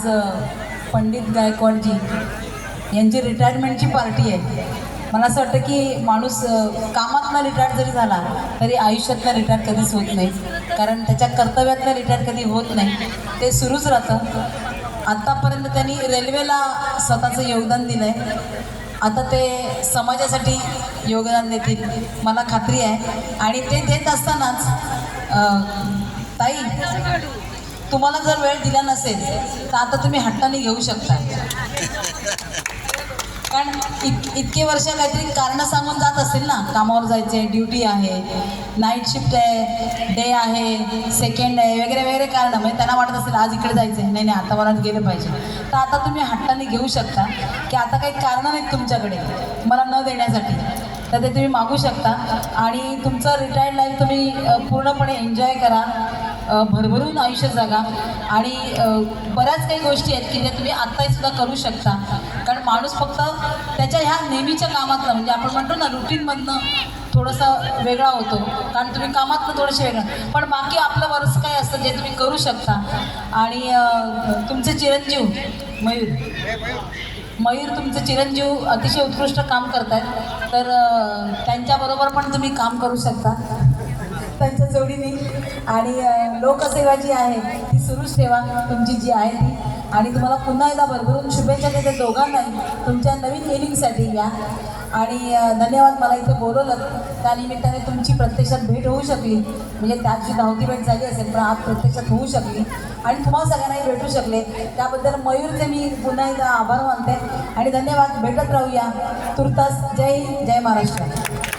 आज पंडित गायकवाडजी यांची रिटायरमेंटची पार्टी आहे. मला असं वाटतं की माणूस कामातनं रिटायर जरी झाला तरी आयुष्यातनं रिटायर कधीच होत नाही, कारण त्याच्या कर्तव्यातनं रिटायर कधी होत नाही, ते सुरूच राहतं. आत्तापर्यंत त्यांनी रेल्वेला स्वतःचं योगदान दिलं आहे, आता ते समाजासाठी योगदान देतील मला खात्री आहे. आणि ते देत असतानाच ताई, तुम्हाला जर वेळ दिला नसेल तर आता तुम्ही हट्टाने घेऊ शकता, कारण इतके वर्ष काहीतरी कारणं सांगून जात असतील ना, कामावर जायचे, ड्युटी आहे, नाईट शिफ्ट आहे, डे आहे, सेकंड आहे, वगैरे वगैरे कारणं. म्हणजे त्यांना वाटत असेल आज इकडे जायचं आहे, नाही आता मला गेलं पाहिजे, तर आता तुम्ही हट्टाने घेऊ शकता की आता काही कारणं नाहीत तुमच्याकडे मला न देण्यासाठी, तर ते तुम्ही मागू शकता. आणि तुमचं रिटायर्ड लाईफ तुम्ही पूर्णपणे एन्जॉय करा, भरभरून आयुष्य जगा. आणि बऱ्याच काही गोष्टी आहेत की ज्या तुम्ही आत्ताही सुद्धा करू शकता, कारण माणूस फक्त त्याच्या ह्या नेहमीच्या कामातलं, म्हणजे आपण म्हणतो ना रुटीनमधनं थोडंसं वेगळा होतो, कारण तुम्ही कामातनं थोडंसं वेगळं, पण बाकी आपलं बरंच काय असतं जे तुम्ही करू शकता. आणि तुमचे चिरंजीव मयूर तुमचे चिरंजीव अतिशय उत्कृष्ट काम करत आहेत, तर त्यांच्याबरोबर पण तुम्ही काम करू शकता त्यांच्या जोडीने. आणि लोकसेवा जी आहे ती सुरूच ठेवा तुमची जी आहे ती. आणि तुम्हाला पुन्हा एकदा भरभरून शुभेच्छा देते दोघांनाही तुमच्या नवीन इनिंगसाठी या. आणि धन्यवाद, मला इथे बोलवलं त्यानिमित्ताने तुमची प्रत्यक्षात भेट होऊ शकली, म्हणजे त्याची धावती भेट झाली असेल पण आज प्रत्यक्षात होऊ शकली आणि तुम्हाला सगळ्यांनाही भेटू शकले, त्याबद्दल मयूरचे मी पुन्हा एकदा आभार मानते आणि धन्यवाद. भेटत राहूया तुर्तास. जय हिंद, जय महाराष्ट्र.